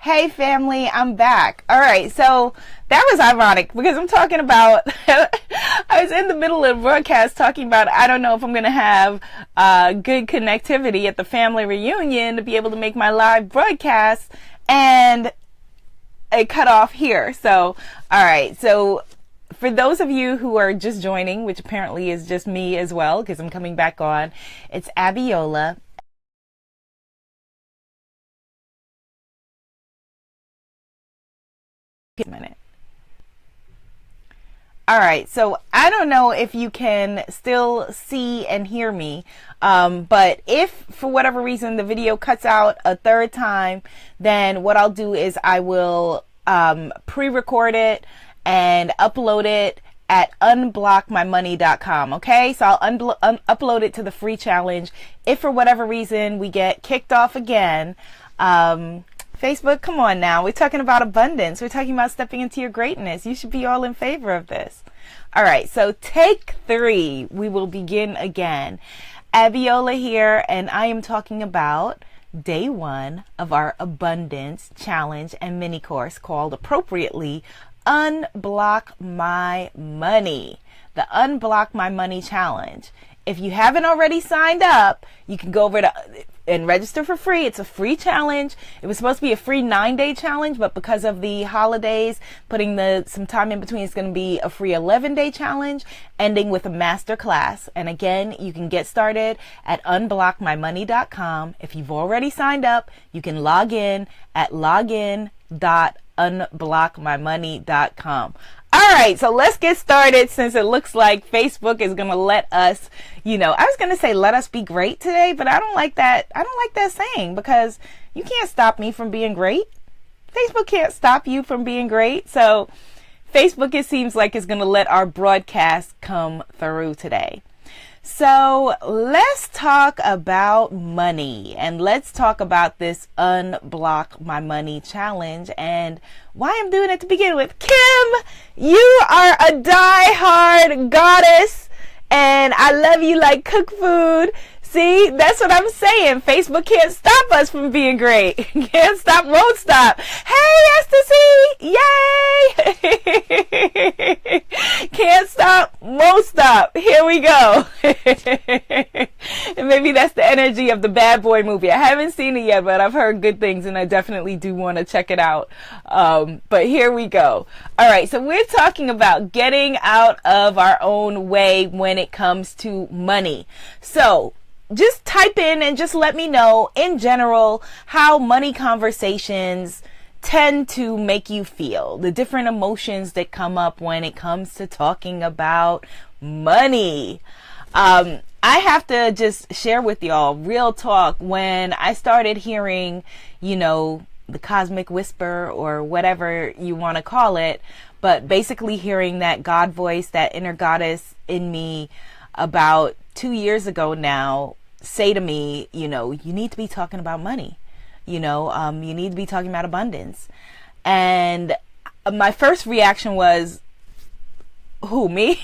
Hey family, I'm back. All right, so that was ironic because I'm talking about, I was in the middle of the broadcast talking about, I don't know if I'm going to have good connectivity at the family reunion to be able to make my live broadcast, and it cut off here. So, all right, so for those of you who are just joining, which apparently is just me as well because I'm coming back on, it's Abiola. A minute. All right, so I don't know if you can still see and hear me, but if for whatever reason the video cuts out a third time, then what I'll do is I will pre-record it and upload it at unblockmymoney.com. Okay, so I'll upload it to the free challenge. If for whatever reason we get kicked off again, Facebook, come on now. We're talking about abundance. We're talking about stepping into your greatness. You should be all in favor of this. All right, so take 3. We will begin again. Abiola here, and I am talking about day 1 of our abundance challenge and mini course called appropriately Unblock My Money. The Unblock My Money challenge. If you haven't already signed up, you can go over to and register for free. It's a free challenge. It was supposed to be a free 9-day challenge, but because of the holidays, putting some time in between, it's going to be a free 11-day challenge, ending with a master class. And again, you can get started at unblockmymoney.com. If you've already signed up, you can log in at login.unblockmymoney.com. All right, so let's get started since it looks like Facebook is going to let us, I was going to say let us be great today, but I don't like that. I don't like that saying because you can't stop me from being great. Facebook can't stop you from being great. So Facebook, it seems like, is going to let our broadcast come through today. So let's talk about money, and let's talk about this Unblock My Money challenge and why I'm doing it to begin with. Kim, you are a die-hard goddess, and I love you like cook food. See, that's what I'm saying. Facebook can't stop us from being great. Can't stop, won't stop. Hey, Ecstasy! Yay! Can't stop, won't stop. Here we go. And maybe that's the energy of the Bad Boy movie. I haven't seen it yet, but I've heard good things, and I definitely do want to check it out. But here we go. All right, so we're talking about getting out of our own way when it comes to money. So just type in and just let me know in general how money conversations tend to make you feel, the different emotions that come up when it comes to talking about money. I have to just share with y'all real talk. When I started hearing, the cosmic whisper or whatever you want to call it, but basically hearing that God voice, that inner goddess in me about 2 years ago now, say to me, you need to be talking about money. You need to be talking about abundance. And my first reaction was, who, me?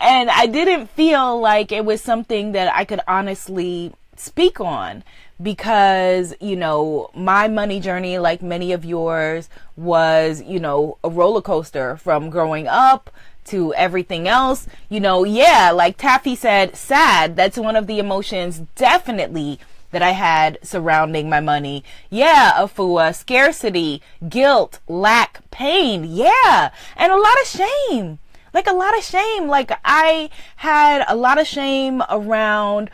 And I didn't feel like it was something that I could honestly speak on because, my money journey, like many of yours, was, a roller coaster from growing up to everything else. Like Taffy said, sad. That's one of the emotions definitely that I had surrounding my money. Yeah, Afua, scarcity, guilt, lack, pain. Yeah, and a lot of shame. Like I had a lot of shame around,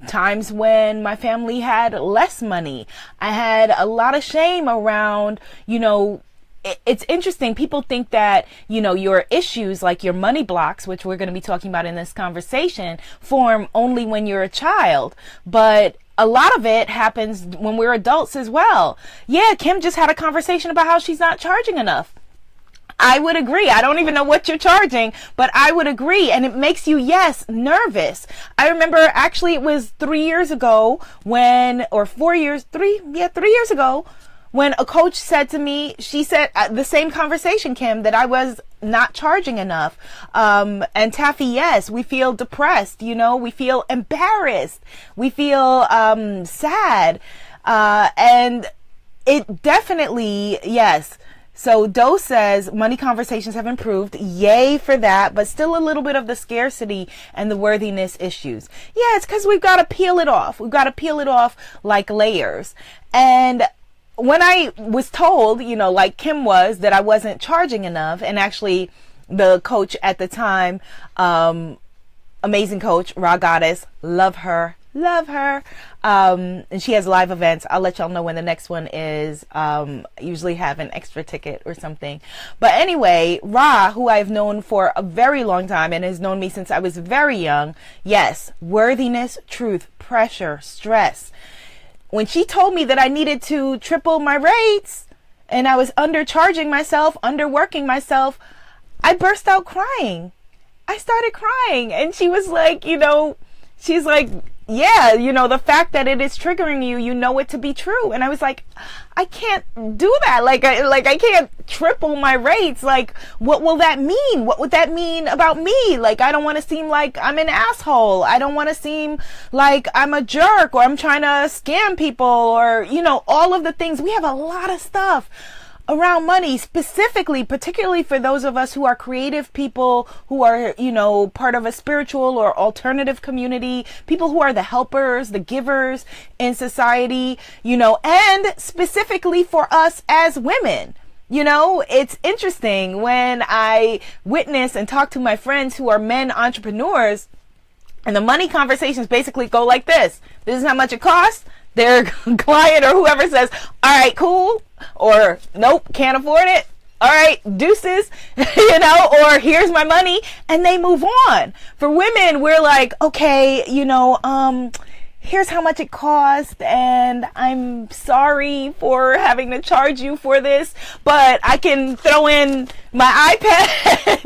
times when my family had less money. I had a lot of shame around, it's interesting. People think that, your issues like your money blocks, which we're going to be talking about in this conversation, form only when you're a child. But a lot of it happens when we're adults as well. Yeah, Kim just had a conversation about how she's not charging enough. I would agree. I don't even know what you're charging, but I would agree. And it makes you, yes, nervous. I remember actually it was 3 years ago when a coach said to me, she said the same conversation, Kim, that I was not charging enough. And Taffy, yes, we feel depressed, we feel embarrassed. We feel sad. And It definitely, yes. So Doe says money conversations have improved. Yay for that, but still a little bit of the scarcity and the worthiness issues. Yeah, it's because we've got to peel it off. We've got to peel it off like layers. And when I was told, you know, like Kim was, that I wasn't charging enough, and actually the coach at the time, amazing coach, Raw Goddess, love her. And she has live events. I'll let y'all know when the next one is. Usually have an extra ticket or something. But anyway, Ra, who I've known for a very long time and has known me since I was very young. Yes, worthiness, truth, pressure, stress. When she told me that I needed to triple my rates and I was undercharging myself, underworking myself, I burst out crying. I started crying, and she was like, you know, she's like, yeah, you know, the fact that it is triggering you, you know it to be true. And I was like, I can't do that. Like I can't triple my rates. Like, what will that mean? What would that mean about me? Like, I don't want to seem like I'm an asshole. I don't want to seem like I'm a jerk, or I'm trying to scam people, or, you know, all of the things. We have a lot of stuff around money, specifically, particularly for those of us who are creative people, who are, you know, part of a spiritual or alternative community, people who are the helpers, the givers in society, you know, and specifically for us as women. You know, it's interesting when I witness and talk to my friends who are men entrepreneurs, and the money conversations basically go like this. This is how much it costs. Their client or whoever says, all right, cool, or nope, can't afford it. All right, deuces, you know, or here's my money, and they move on. For women, we're like, okay, you know, here's how much it cost, and I'm sorry for having to charge you for this, but I can throw in my iPad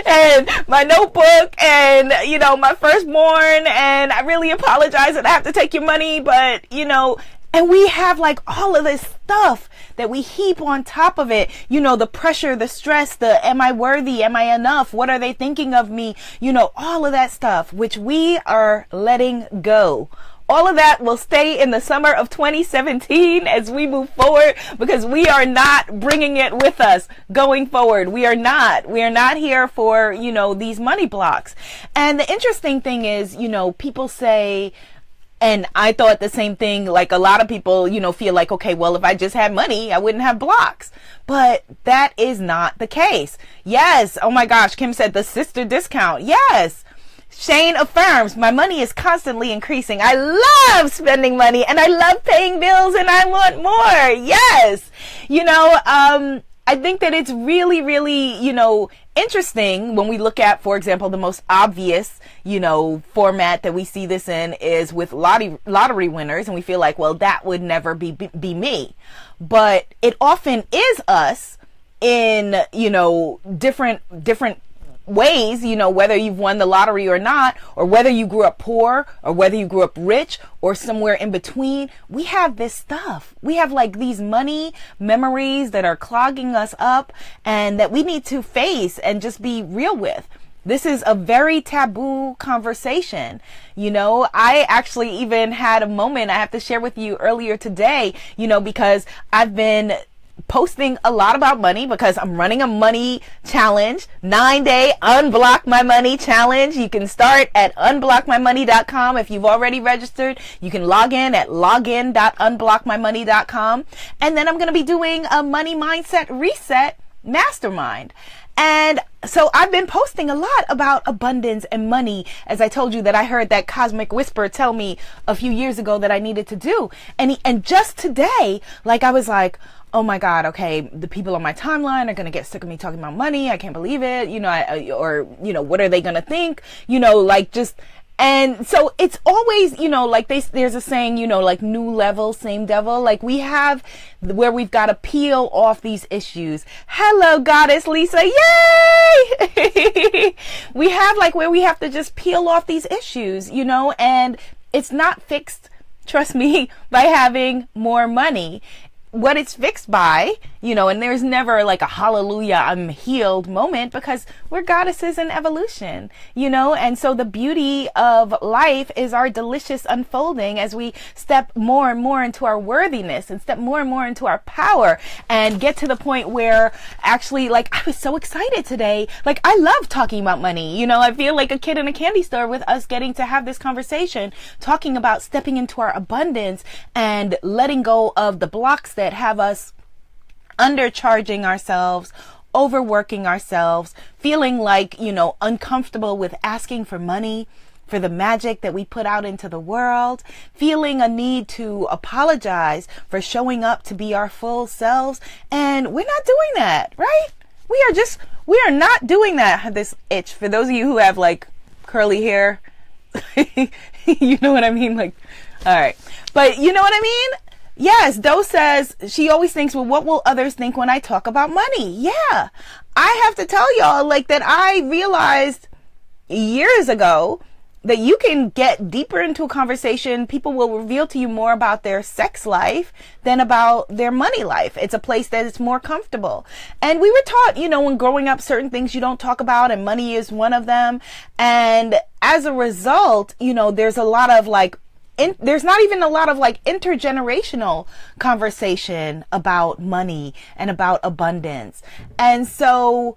and my notebook and, you know, my firstborn, and I really apologize that I have to take your money, but, you know, and we have like all of this stuff that we heap on top of it. You know, the pressure, the stress, the am I worthy? Am I enough? What are they thinking of me? You know, all of that stuff, which we are letting go. All of that will stay in the summer of 2017 as we move forward, because we are not bringing it with us going forward. We are not here for, you know, these money blocks. And the interesting thing is, you know, people say, and I thought the same thing, like a lot of people, you know, feel like, okay, well, if I just had money, I wouldn't have blocks. But that is not the case. Yes. Oh my gosh. Kim said the sister discount. Yes. Shane affirms my money is constantly increasing. I love spending money, and I love paying bills, and I want more. Yes. You know, I think that it's really, really, you know, interesting when we look at, for example, the most obvious, you know, format that we see this in is with lottery winners, and we feel like, well, that would never be me. But it often is us in, you know, different ways, you know, whether you've won the lottery or not, or whether you grew up poor, or whether you grew up rich, or somewhere in between. We have this stuff. We have like these money memories that are clogging us up, and that we need to face and just be real with. This is a very taboo conversation. You know, I actually even had a moment I have to share with you earlier today, you know, because I've been posting a lot about money, because I'm running a money challenge, 9-day Unblock My Money challenge. You can start at unblockmymoney.com. If you've already registered, you can log in at login.unblockmymoney.com. And then I'm going to be doing a money mindset reset mastermind. And so I've been posting a lot about abundance and money, as I told you that I heard that cosmic whisper tell me a few years ago that I needed to do. And just today, like I was like, oh my God, okay, the people on my timeline are going to get sick of me talking about money. I can't believe it. You know, or, you know, what are they going to think? You know, like just, and so it's always, you know, like there's a saying, you know, like new level, same devil. Like we have where we've got to peel off these issues. Hello, Goddess Lisa. Yay! We have like where we have to just peel off these issues, you know, and it's not fixed, trust me, by having more money. what it's fixed by, and there's never like a hallelujah, I'm healed moment, because we're goddesses in evolution, and so the beauty of life is our delicious unfolding as we step more and more into our worthiness and step more and more into our power and get to the point where actually, like, I was so excited today. Like, I love talking about money. I feel like a kid in a candy store with us getting to have this conversation, talking about stepping into our abundance and letting go of the blocks that have us undercharging ourselves, overworking ourselves, feeling like, uncomfortable with asking for money, for the magic that we put out into the world, feeling a need to apologize for showing up to be our full selves. And we're not doing that, right? We are not doing that. I have this itch. For those of you who have like curly hair, you know what I mean? Like, all right. But you know what I mean? Yes, Doe says she always thinks, well, what will others think when I talk about money? Yeah, I have to tell y'all, like, that I realized years ago that you can get deeper into a conversation. People will reveal to you more about their sex life than about their money life. It's a place that is more comfortable. And we were taught, when growing up, certain things you don't talk about, and money is one of them. And as a result, there's a lot of like, there's not even a lot of like intergenerational conversation about money and about abundance. And so,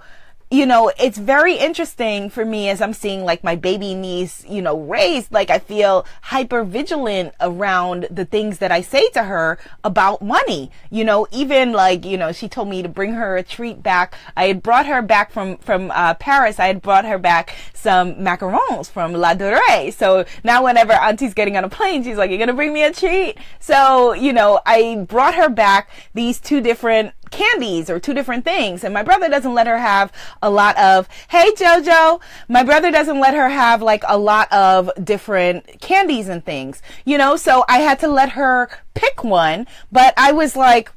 it's very interesting for me as I'm seeing like my baby niece, raised. Like, I feel hyper vigilant around the things that I say to her about money. Even like, she told me to bring her a treat back. I had brought her back from Paris. I had brought her back some macarons from La Durée. So now whenever Auntie's getting on a plane, she's like, you're going to bring me a treat? So, I brought her back these two different candies or two different things. And my brother doesn't let her have a lot of, hey Jojo, my brother doesn't let her have like a lot of different candies and things, so I had to let her pick one. But I was like,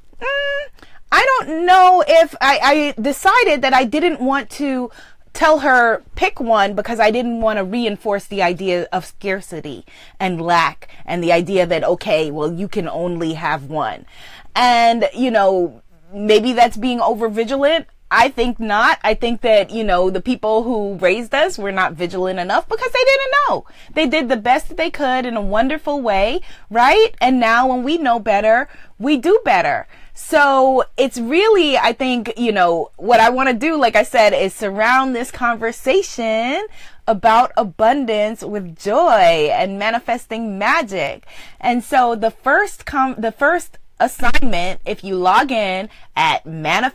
I don't know if I decided that I didn't want to tell her pick one because I didn't want to reinforce the idea of scarcity and lack and the idea that, okay, well, you can only have one. And, maybe that's being over vigilant. I think not. I think that, the people who raised us were not vigilant enough because they didn't know. They did the best that they could in a wonderful way, right? And now when we know better, we do better. So it's really, I think, what I want to do, like I said, is surround this conversation about abundance with joy and manifesting magic. And so the first assignment, if you log in at wrong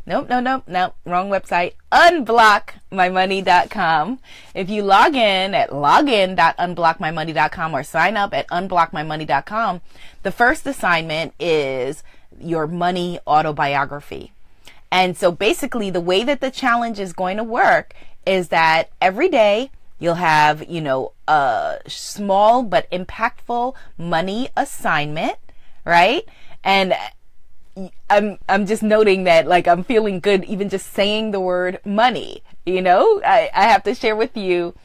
website, unblockmymoney.com. If you log in at login.unblockmymoney.com or sign up at unblockmymoney.com, the first assignment is your money autobiography. And so basically the way that the challenge is going to work is that every day you'll have, a small but impactful money assignment, right? And I'm just noting that, like, I'm feeling good even just saying the word money. I have to share with you,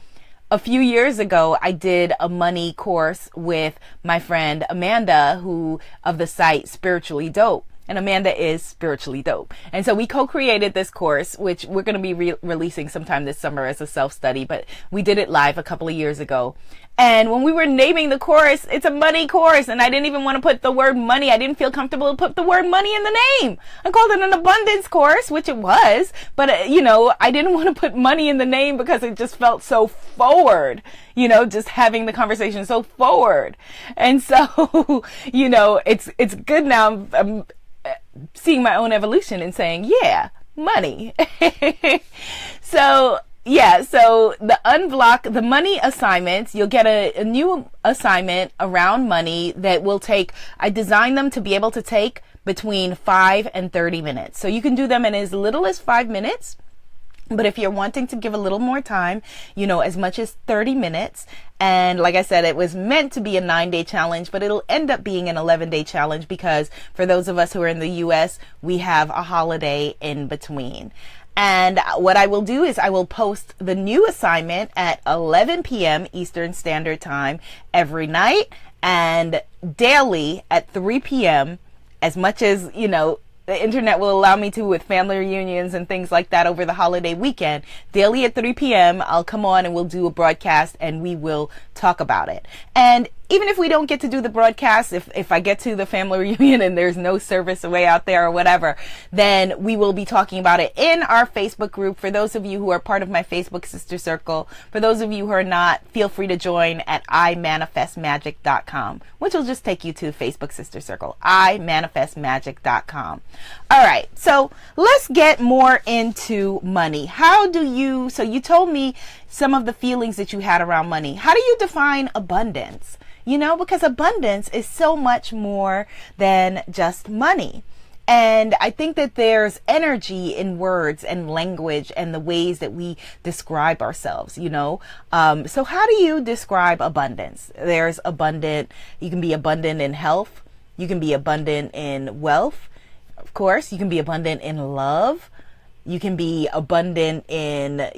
a few years ago, I did a money course with my friend Amanda, who of the site Spiritually Dope. And Amanda is spiritually dope. And so we co-created this course, which we're going to be releasing sometime this summer as a self-study, but we did it live a couple of years ago. And when we were naming the course, it's a money course, and I didn't even want to put the word money. I didn't feel comfortable to put the word money in the name. I called it an abundance course, which it was, but I didn't want to put money in the name because it just felt so forward, just having the conversation so forward. And so, it's good now. I'm seeing my own evolution and saying, yeah, money. So the Unblock, the money assignments, you'll get a new assignment around money that will take, I designed them to be able to take between 5 and 30 minutes. So you can do them in as little as 5 minutes. But if you're wanting to give a little more time, as much as 30 minutes. And like I said, it was meant to be a 9-day challenge, but it'll end up being an 11-day challenge because for those of us who are in the US, we have a holiday in between. And what I will do is I will post the new assignment at 11 p.m. Eastern Standard Time every night, and daily at 3 p.m. as much as, the internet will allow me to with family reunions and things like that over the holiday weekend, daily at 3 p.m., I'll come on and we'll do a broadcast and we will talk about it. And even if we don't get to do the broadcast, if I get to the family reunion and there's no service away out there or whatever, then we will be talking about it in our Facebook group. For those of you who are part of my Facebook sister circle, for those of you who are not, feel free to join at imanifestmagic.com, which will just take you to Facebook sister circle, imanifestmagic.com. All right, so let's get more into money. So you told me some of the feelings that you had around money. How do you define abundance? Because abundance is so much more than just money. And I think that there's energy in words and language and the ways that we describe ourselves, So how do you describe abundance? There's abundant. You can be abundant in health. You can be abundant in wealth. Of course, you can be abundant in love. You can be abundant in,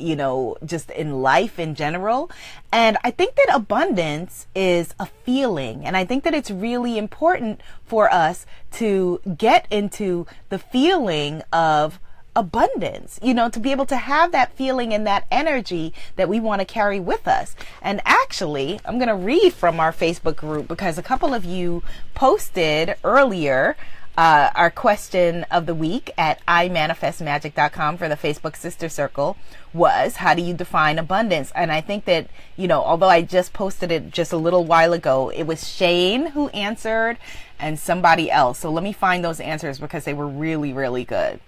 just in life in general. And I think that abundance is a feeling. And I think that it's really important for us to get into the feeling of abundance, to be able to have that feeling and that energy that we want to carry with us. And actually, I'm going to read from our Facebook group because a couple of you posted earlier our question of the week at imanifestmagic.com for the Facebook sister circle was, how do you define abundance? And I think that, although I just posted it just a little while ago, it was Shane who answered and somebody else. So let me find those answers because they were really, really good.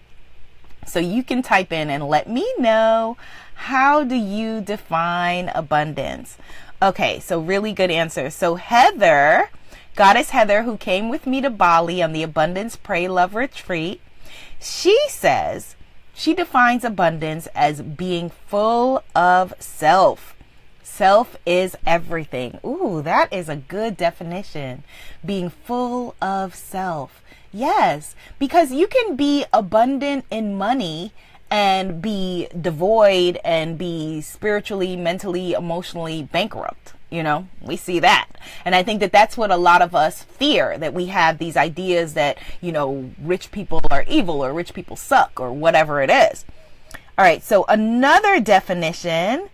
So you can type in and let me know, how do you define abundance? Okay, so really good answers. So Goddess Heather, who came with me to Bali on the Abundance Pray Love Retreat, she says she defines abundance as being full of self. Self is everything. Ooh, that is a good definition. Being full of self. Yes, because you can be abundant in money and be devoid and be spiritually, mentally, emotionally bankrupt. We see that. And I think that that's what a lot of us fear, that we have these ideas that, rich people are evil or rich people suck or whatever it is. All right. So another definition.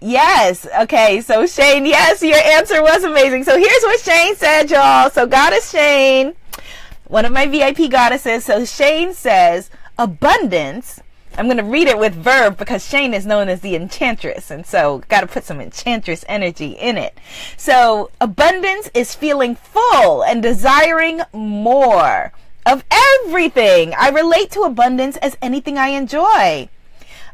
Yes. Okay. So Shane, yes, your answer was amazing. So here's what Shane said, y'all. So Goddess Shane, one of my VIP goddesses. So Shane says abundance. I'm going to read it with verb because Shane is known as the enchantress. And so got to put some enchantress energy in it. So abundance is feeling full and desiring more of everything. I relate to abundance as anything I enjoy.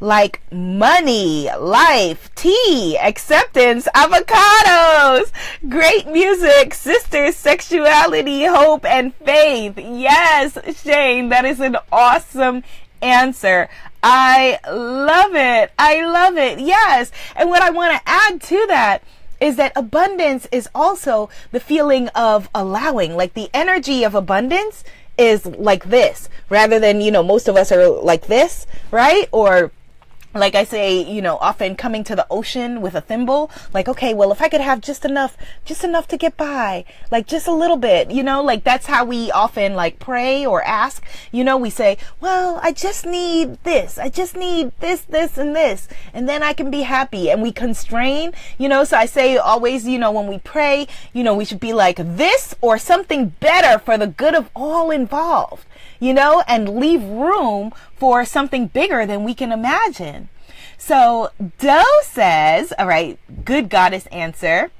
Like money, life, tea, acceptance, avocados, great music, sisters, sexuality, hope, and faith. Yes, Shane, that is an awesome answer. I love it. I love it. Yes. And what I want to add to that is that abundance is also the feeling of allowing. Like the energy of abundance is like this, rather than, most of us are like this, right? Or like I say, often coming to the ocean with a thimble, like, okay, well, if I could have just enough to get by, like just a little bit, like that's how we often like pray or ask, we say, well, I just need this, and this, and then I can be happy. And we constrain, so I say always, when we pray, we should be like this or something better for the good of all involved. And leave room for something bigger than we can imagine. So Doe says, all right, good goddess answer.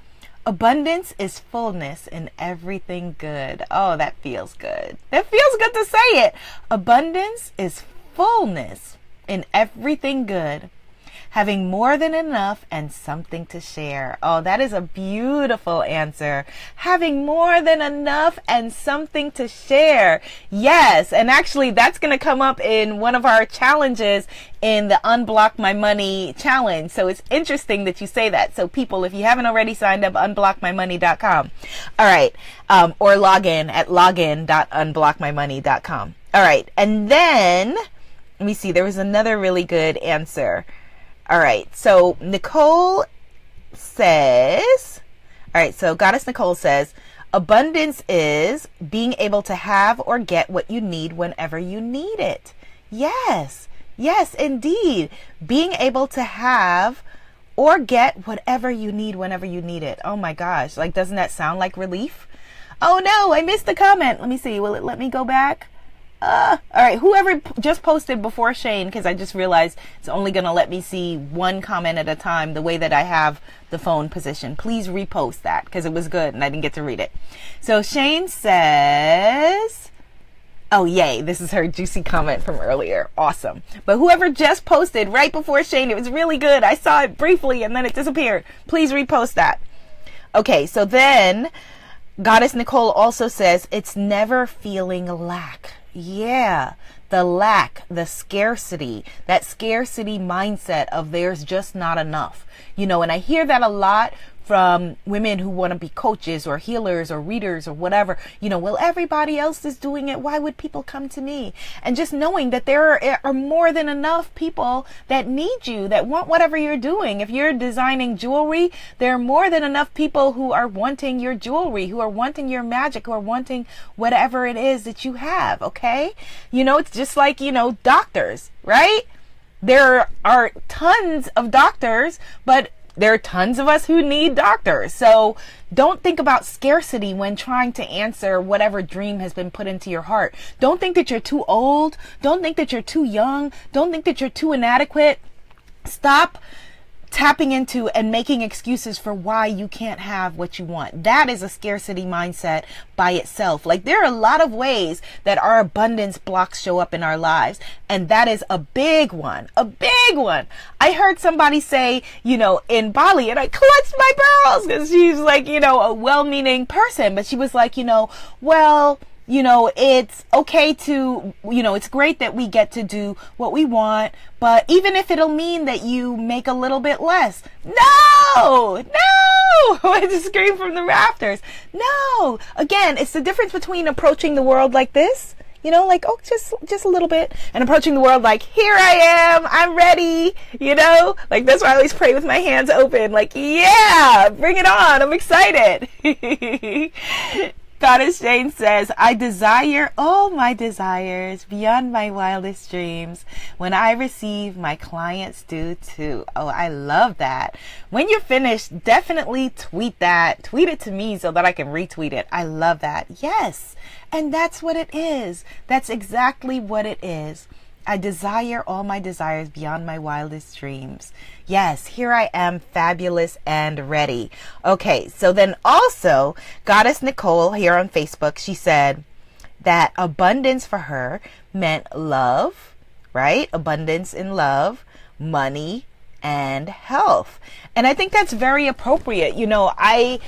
Abundance is fullness in everything good. Oh, that feels good. That feels good to say it. Abundance is fullness in everything good. Having more than enough and something to share. Oh, that is a beautiful answer. Having more than enough and something to share. Yes. And actually, that's going to come up in one of our challenges in the Unblock My Money challenge. So it's interesting that you say that. So people, if you haven't already signed up, unblockmymoney.com. All right. Or log in at login.unblockmymoney.com. All right. And then, let me see, there was another really good answer. All right, so Nicole says, all right, so Goddess Nicole says, Abundance is being able to have or get what you need whenever you need it. Yes, yes, indeed. Being able to have or get whatever you need whenever you need it. Oh my gosh, like, doesn't that sound like relief? Oh no, I missed the comment. Let me see. Will it let me go back? All right, whoever just posted before Shane, because I just realized it's only going to let me see one comment at a time the way that I have the phone position. Please repost that because it was good and I didn't get to read it. So Shane says, oh, yay, this is her juicy comment from earlier. Awesome. But whoever just posted right before Shane, it was really good. I saw it briefly and then it disappeared. Please repost that. Okay, so then Goddess Nicole also says, it's never feeling lack. Yeah, the lack, the scarcity, that scarcity mindset of there's just not enough. You know, and I hear that a lot from women who want to be coaches or healers or readers or whatever. You know, well, everybody else is doing it. Why would people come to me? And just knowing that there are more than enough people that need you, that want whatever you're doing. If you're designing jewelry, there are more than enough people who are wanting your jewelry, who are wanting your magic, who are wanting whatever it is that you have. Okay. You know, it's just like, you know, doctors, right? There are tons of doctors, but there are tons of us who need doctors. So don't think about scarcity when trying to answer whatever dream has been put into your heart. Don't think that you're too old. Don't think that you're too young. Don't think that you're too inadequate. Stop tapping into and making excuses for why you can't have what you want. That is a scarcity mindset by itself. Like, there are a lot of ways that our abundance blocks show up in our lives, and that is a big one. A big one. I heard somebody say, you know, in Bali, and I clutched my pearls because she's like, you know, a well-meaning person, but she was like, you know, well, you know, it's okay to, you know, it's great that we get to do what we want, but even if it'll mean that you make a little bit less, no, I just screamed from the rafters. No, again, it's the difference between approaching the world like this, you know, like, oh, just a little bit, and approaching the world like, here I am, I'm ready, you know, like, that's why I always pray with my hands open, like, yeah, bring it on, I'm excited. Goddess Jane says, I desire all my desires beyond my wildest dreams. When I receive, my clients do too. Oh, I love that. When you're finished, definitely tweet that. Tweet it to me so that I can retweet it. I love that. Yes. And that's what it is. That's exactly what it is. I desire all my desires beyond my wildest dreams. Yes, here I am, fabulous and ready. Okay, so then also, Goddess Nicole here on Facebook, she said that abundance for her meant love, right? Abundance in love, money, and health. And I think that's very appropriate. You know, I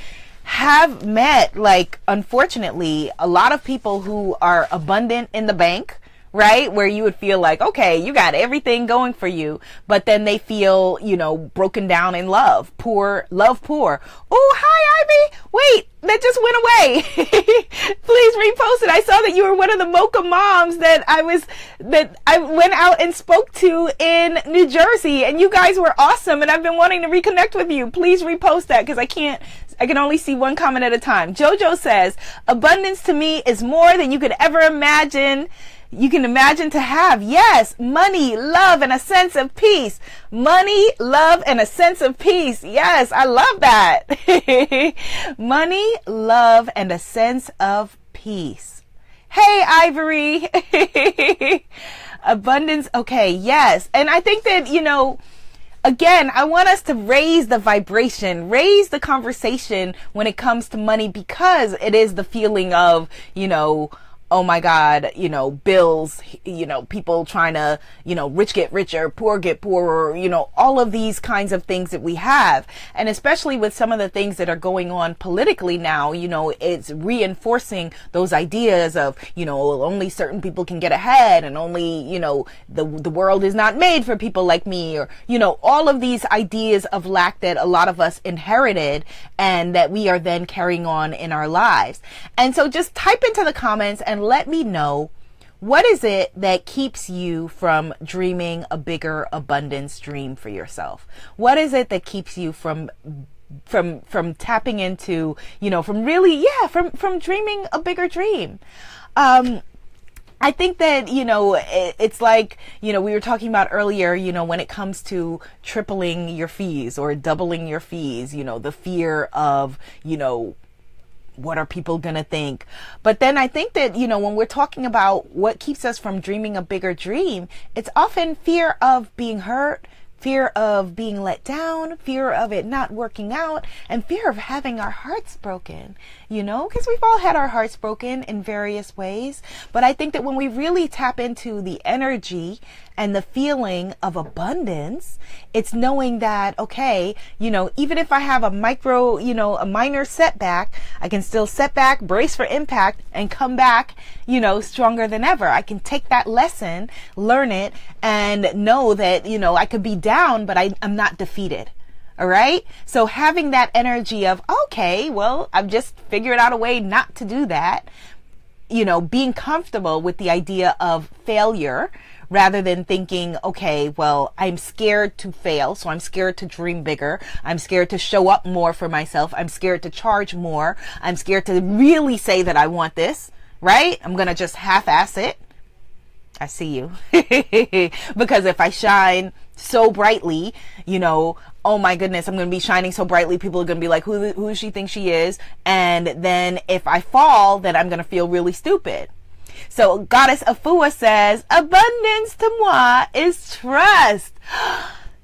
have met, like, unfortunately, a lot of people who are abundant in the bank, right? Where you would feel like, okay, you got everything going for you, but then they feel, you know, broken down in love, poor. Oh, hi, Ivy. Wait, that just went away. Please repost it. I saw that you were one of the mocha moms that I went out and spoke to in New Jersey, and you guys were awesome, and I've been wanting to reconnect with you. Please repost that because I can only see one comment at a time. Jojo says, abundance to me is more than you could ever imagine. You can imagine to have. Yes, money, love, and a sense of peace. Money, love, and a sense of peace. Yes, I love that. Money, love, and a sense of peace. Hey, Ivory. Abundance. Okay, yes. And I think that, you know, again, I want us to raise the vibration, raise the conversation when it comes to money, because it is the feeling of, you know, oh my God, you know, bills, you know, people trying to, you know, rich get richer, poor get poorer, you know, all of these kinds of things that we have. And especially with some of the things that are going on politically now, you know, it's reinforcing those ideas of, you know, only certain people can get ahead, and only, you know, the world is not made for people like me, or, you know, all of these ideas of lack that a lot of us inherited and that we are then carrying on in our lives. And so just type into the comments and let me know, what is it that keeps you from dreaming a bigger abundance dream for yourself? What is it that keeps you from tapping into, from really, from dreaming a bigger dream. I think that, it's like, we were talking about earlier, when it comes to tripling your fees or doubling your fees, the fear of, what are people going to think? But then I think that, when we're talking about what keeps us from dreaming a bigger dream, it's often fear of being hurt, fear of being let down, fear of it not working out, and fear of having our hearts broken, because we've all had our hearts broken in various ways. But I think that when we really tap into the energy and the feeling of abundance, it's knowing that, okay, even if I have a minor setback, I can still set back, brace for impact, and come back, stronger than ever. I can take that lesson, learn it, and know that, I could be down, but I'm not defeated. All right. So having that energy of, okay, well, I've just figured out a way not to do that, being comfortable with the idea of failure rather than thinking, okay, well, I'm scared to fail, so I'm scared to dream bigger. I'm scared to show up more for myself. I'm scared to charge more. I'm scared to really say that I want this, right? I'm going to just half-ass it. I see you. Because if I shine so brightly, oh my goodness, I'm going to be shining so brightly, people are going to be like, who does she think she is? And then if I fall, then I'm going to feel really stupid. So Goddess Afua says, abundance to moi is trust.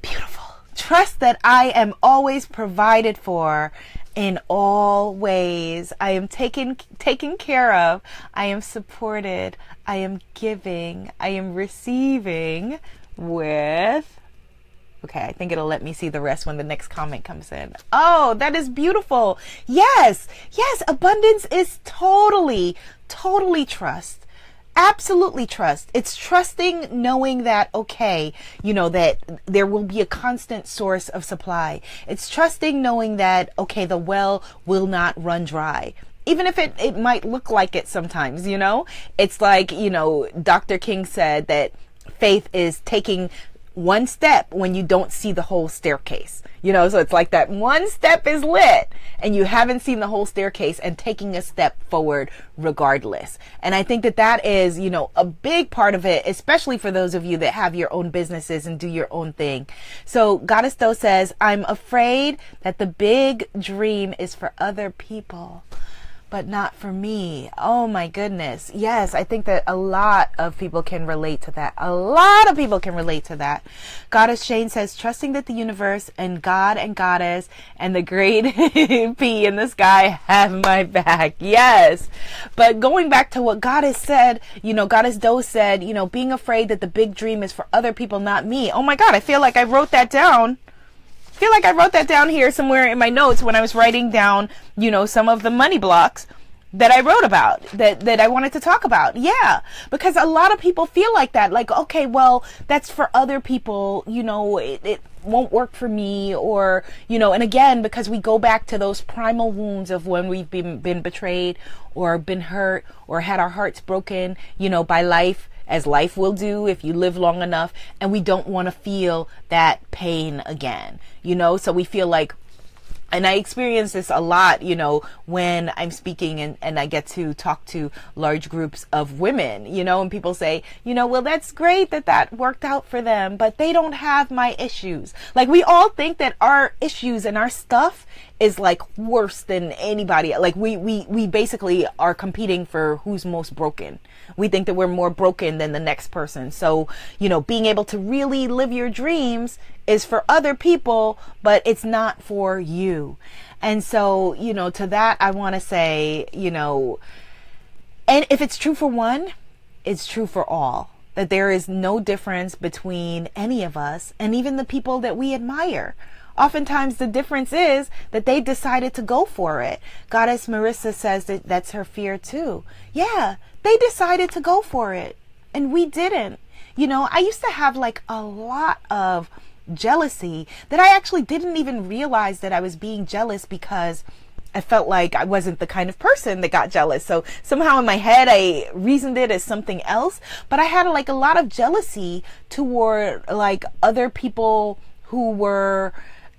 Beautiful. Trust that I am always provided for in all ways. I am taken care of. I am supported. I am giving. I am receiving with... Okay, I think it'll let me see the rest when the next comment comes in. Oh, that is beautiful. Yes, abundance is totally trust. Absolutely trust. It's trusting, knowing that, okay, that there will be a constant source of supply. It's trusting, knowing that, okay, the well will not run dry. Even if it might look like it sometimes, It's like, Dr. King said that faith is taking one step when you don't see the whole staircase, so it's like that one step is lit and you haven't seen the whole staircase and taking a step forward regardless. And I think that is, a big part of it, especially for those of you that have your own businesses and do your own thing. So Goddess Doe says, I'm afraid that the big dream is for other people, but not for me. Oh my goodness. Yes, I think that a lot of people can relate to that. A lot of people can relate to that. Goddess Shane says, trusting that the universe and God and Goddess and the great P in the sky have my back. Yes. But going back to what Goddess said, Goddess Doe said, being afraid that the big dream is for other people, not me. Oh my God, I feel like I wrote that down. Here somewhere in my notes when I was writing down, some of the money blocks that I wrote about, that I wanted to talk about. Yeah, because a lot of people feel like that. Like, okay, well, that's for other people, it won't work for me, or, and again, because we go back to those primal wounds of when we've been betrayed or been hurt or had our hearts broken, by life, as life will do if you live long enough, and we don't want to feel that pain again, so we feel like, and I experience this a lot, when I'm speaking and I get to talk to large groups of women, and people say, well, that's great that worked out for them, but they don't have my issues. Like, we all think that our issues and our stuff is like worse than anybody. Like we basically are competing for who's most broken. We think that we're more broken than the next person. So, being able to really live your dreams is for other people, but it's not for you. And so, to that, I want to say, and if it's true for one, it's true for all. That there is no difference between any of us and even the people that we admire. Oftentimes the difference is that they decided to go for it. Goddess Marissa says that that's her fear too. Yeah, they decided to go for it and we didn't. I used to have like a lot of jealousy that I actually didn't even realize that I was being jealous, because I felt like I wasn't the kind of person that got jealous. So somehow in my head, I reasoned it as something else. But I had like a lot of jealousy toward like other people who were,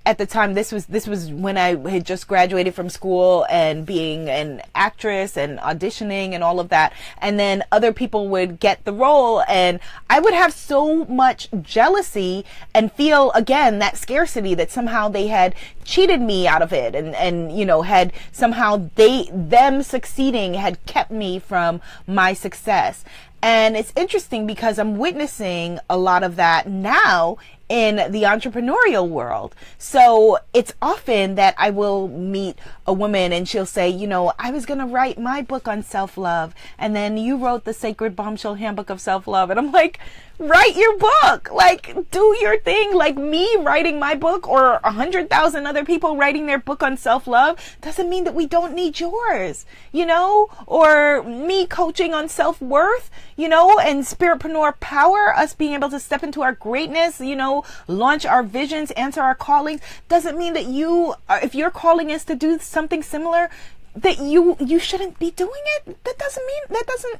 at the time, this was when I had just graduated from school and being an actress and auditioning and all of that. And then other people would get the role, and I would have so much jealousy and feel, again, that scarcity, that somehow they had cheated me out of it, and you know, had somehow them succeeding had kept me from my success. And it's interesting because I'm witnessing a lot of that now in the entrepreneurial world. So it's often that I will meet a woman and she'll say, you know, I was going to write my book on self-love, and then you wrote the Sacred Bombshell Handbook of Self-Love. And I'm like, write your book, like, do your thing. Like, me writing my book or 100,000 other people writing their book on self-love doesn't mean that we don't need yours, you know, or me coaching on self-worth, you know, and spiritpreneur power, us being able to step into our greatness, you know, launch our visions, answer our callings, doesn't mean that you, if your calling is to do something similar, that you shouldn't be doing it. That doesn't mean,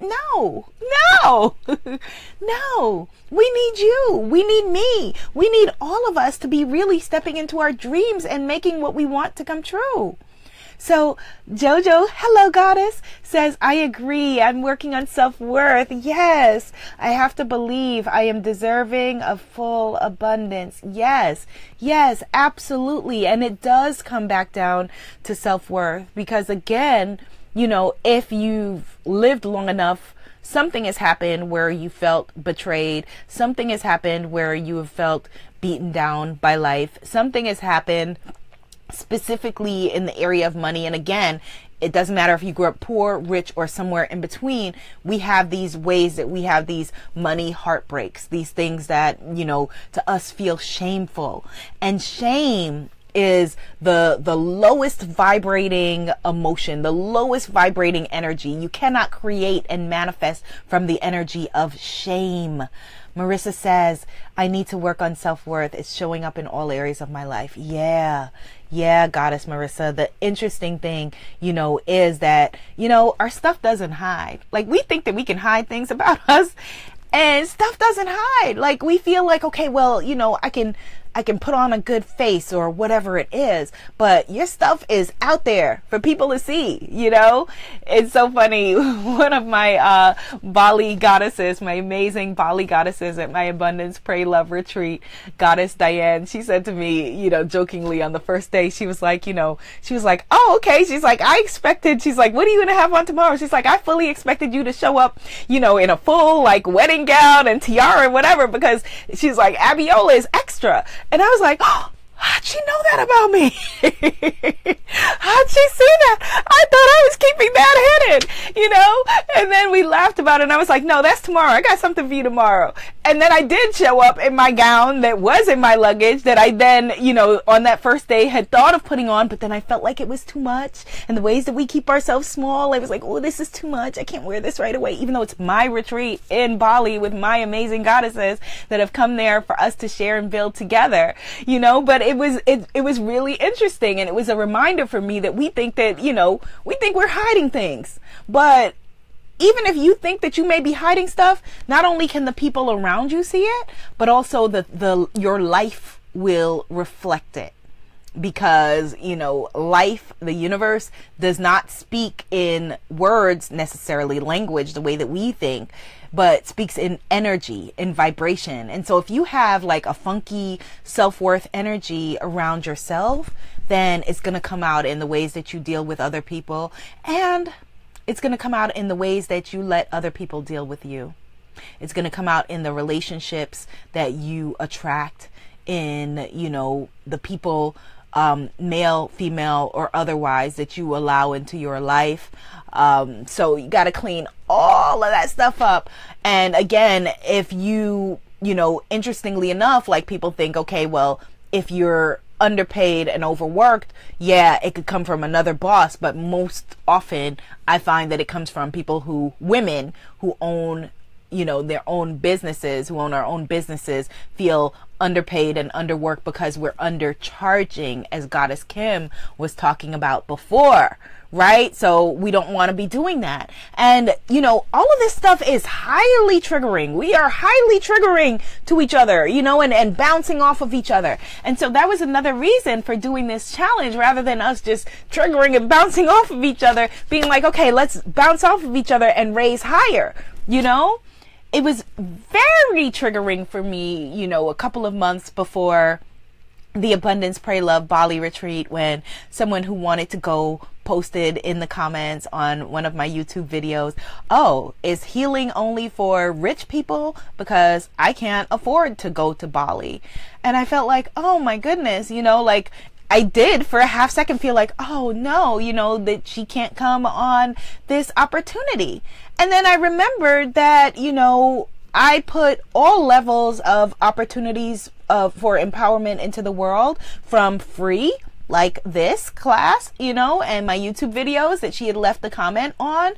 no, no, we need you, we need me, we need all of us to be really stepping into our dreams and making what we want to come true. So Jojo, hello goddess, says, I agree. I'm working on self-worth. Yes, I have to believe I am deserving of full abundance. Yes, yes, absolutely. And it does come back down to self-worth, because again, you know, if you've lived long enough, something has happened where you felt betrayed. Something has happened where you have felt beaten down by life. Something has happened specifically in the area of money. And again, it doesn't matter if you grew up poor, rich, or somewhere in between. We have these ways that we have these money heartbreaks, these things that, you know, to us feel shameful. And shame is the lowest vibrating emotion, the lowest vibrating energy. You cannot create and manifest from the energy of shame. Marissa says, I need to work on self-worth. It's showing up in all areas of my life. Yeah, Goddess Marissa. The interesting thing, you know, is that, you know, our stuff doesn't hide. Like, we think that we can hide things about us, and stuff doesn't hide. Like, we feel like, okay, well, you know, I can put on a good face or whatever it is, but your stuff is out there for people to see, you know? It's so funny. One of my Bali goddesses, my amazing Bali goddesses at my Abundance Pray Love retreat, Goddess Diane, she said to me, you know, jokingly on the first day, she was like, oh, okay. She's like, she's like, what are you going to have on tomorrow? She's like, I fully expected you to show up, you know, in a full like wedding gown and tiara and whatever, because she's like, Abiola is extra. And I was like, oh, how'd she know that about me? How'd she see that? I thought I was keeping that hidden, you know? And then we laughed about it, and I was like, no, that's tomorrow. I got something for you tomorrow. And then I did show up in my gown that was in my luggage that I then, you know, on that first day had thought of putting on, but then I felt like it was too much. And the ways that we keep ourselves small, I was like, oh, this is too much. I can't wear this right away, even though it's my retreat in Bali with my amazing goddesses that have come there for us to share and build together, you know? But it was really interesting, and it was a reminder for me that we think that, you know, we think we're hiding things. But even if you think that you may be hiding stuff, not only can the people around you see it, but also your life will reflect it. Because, you know, life, the universe, does not speak in words necessarily, language, the way that we think, but speaks in energy, in vibration. And so if you have like a funky self-worth energy around yourself, then it's going to come out in the ways that you deal with other people, and it's going to come out in the ways that you let other people deal with you. It's going to come out in the relationships that you attract, in, you know, the people, male, female, or otherwise, that you allow into your life. So you got to clean all of that stuff up. And again, if you know, interestingly enough, like, people think, okay, well, if you're underpaid and overworked, yeah, it could come from another boss. But most often I find that it comes from women who own you know, their own businesses, who own our own businesses, feel underpaid and underworked because we're undercharging, as Goddess Kim was talking about before, right? So we don't want to be doing that. And, you know, all of this stuff is highly triggering. We are highly triggering to each other, you know, and bouncing off of each other. And so that was another reason for doing this challenge, rather than us just triggering and bouncing off of each other, being like, okay, let's bounce off of each other and raise higher, you know? It was very triggering for me, you know, a couple of months before the Abundance, Pray, Love Bali retreat, when someone who wanted to go posted in the comments on one of my YouTube videos, oh, is healing only for rich people? Because I can't afford to go to Bali. And I felt like, oh my goodness, you know, like, I did for a half second feel like, oh no, you know, that she can't come on this opportunity. And then I remembered that, you know, I put all levels of opportunities for empowerment into the world, from free, like this class, you know, and my YouTube videos that she had left the comment on,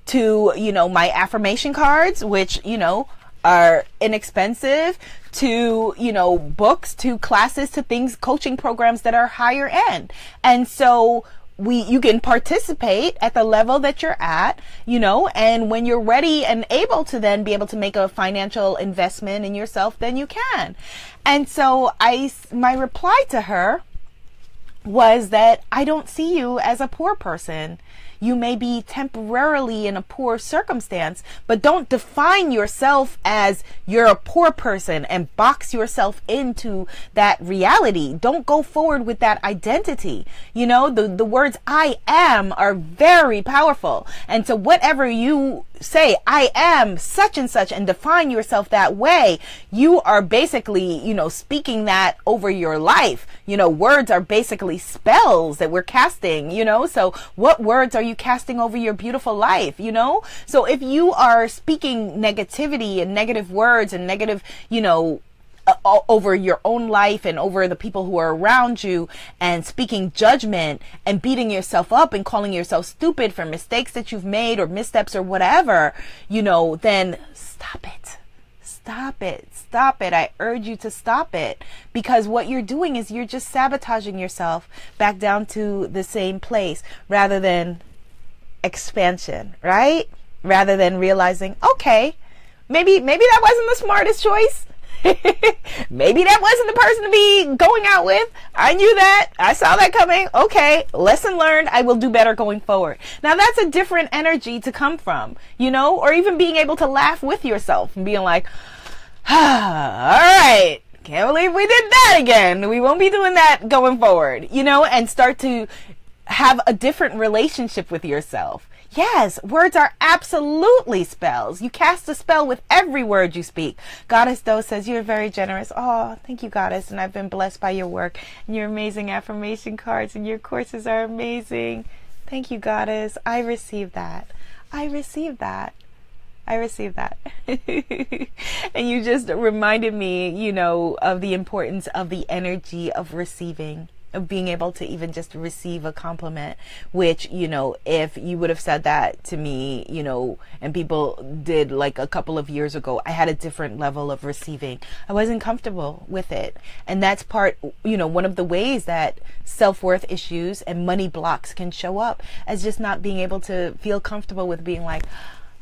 to, you know, my affirmation cards, which, you know, are inexpensive, to, you know, books, to classes, to things, coaching programs that are higher end. And so you can participate at the level that you're at, you know, and when you're ready and able to then be able to make a financial investment in yourself, then you can. And so my reply to her was that I don't see you as a poor person. You may be temporarily in a poor circumstance, but don't define yourself as you're a poor person and box yourself into that reality. Don't go forward with that identity. You know, the words I am are very powerful. And so whatever you say, I am such and such, and define yourself that way, you are basically, you know, speaking that over your life. You know, words are basically spells that we're casting, you know, so what words are you casting over your beautiful life, you know? So if you are speaking negativity and negative words and negative, you know, over your own life and over the people who are around you, and speaking judgment and beating yourself up and calling yourself stupid for mistakes that you've made or missteps or whatever, you know, then stop it. Stop it. Stop it. I urge you to stop it, because what you're doing is you're just sabotaging yourself back down to the same place, rather than expansion, right? Rather than realizing, okay, maybe that wasn't the smartest choice. Maybe that wasn't the person to be going out with. I knew that. I saw that coming. Okay, lesson learned. I will do better going forward. Now that's a different energy to come from, you know, or even being able to laugh with yourself and being like, all right, can't believe we did that again. We won't be doing that going forward, you know, and start to have a different relationship with yourself. Yes, words are absolutely spells. You cast a spell with every word you speak. Goddess Doe says, you're very generous. Oh, thank you, Goddess. And I've been blessed by your work and your amazing affirmation cards, and your courses are amazing. Thank you, Goddess. I received that. I received that. And you just reminded me, you know, of the importance of the energy of receiving, of being able to even just receive a compliment, which, you know, if you would have said that to me, you know, and people did like a couple of years ago, I had a different level of receiving. I wasn't comfortable with it. And that's part, you know, one of the ways that self-worth issues and money blocks can show up, as just not being able to feel comfortable with being like,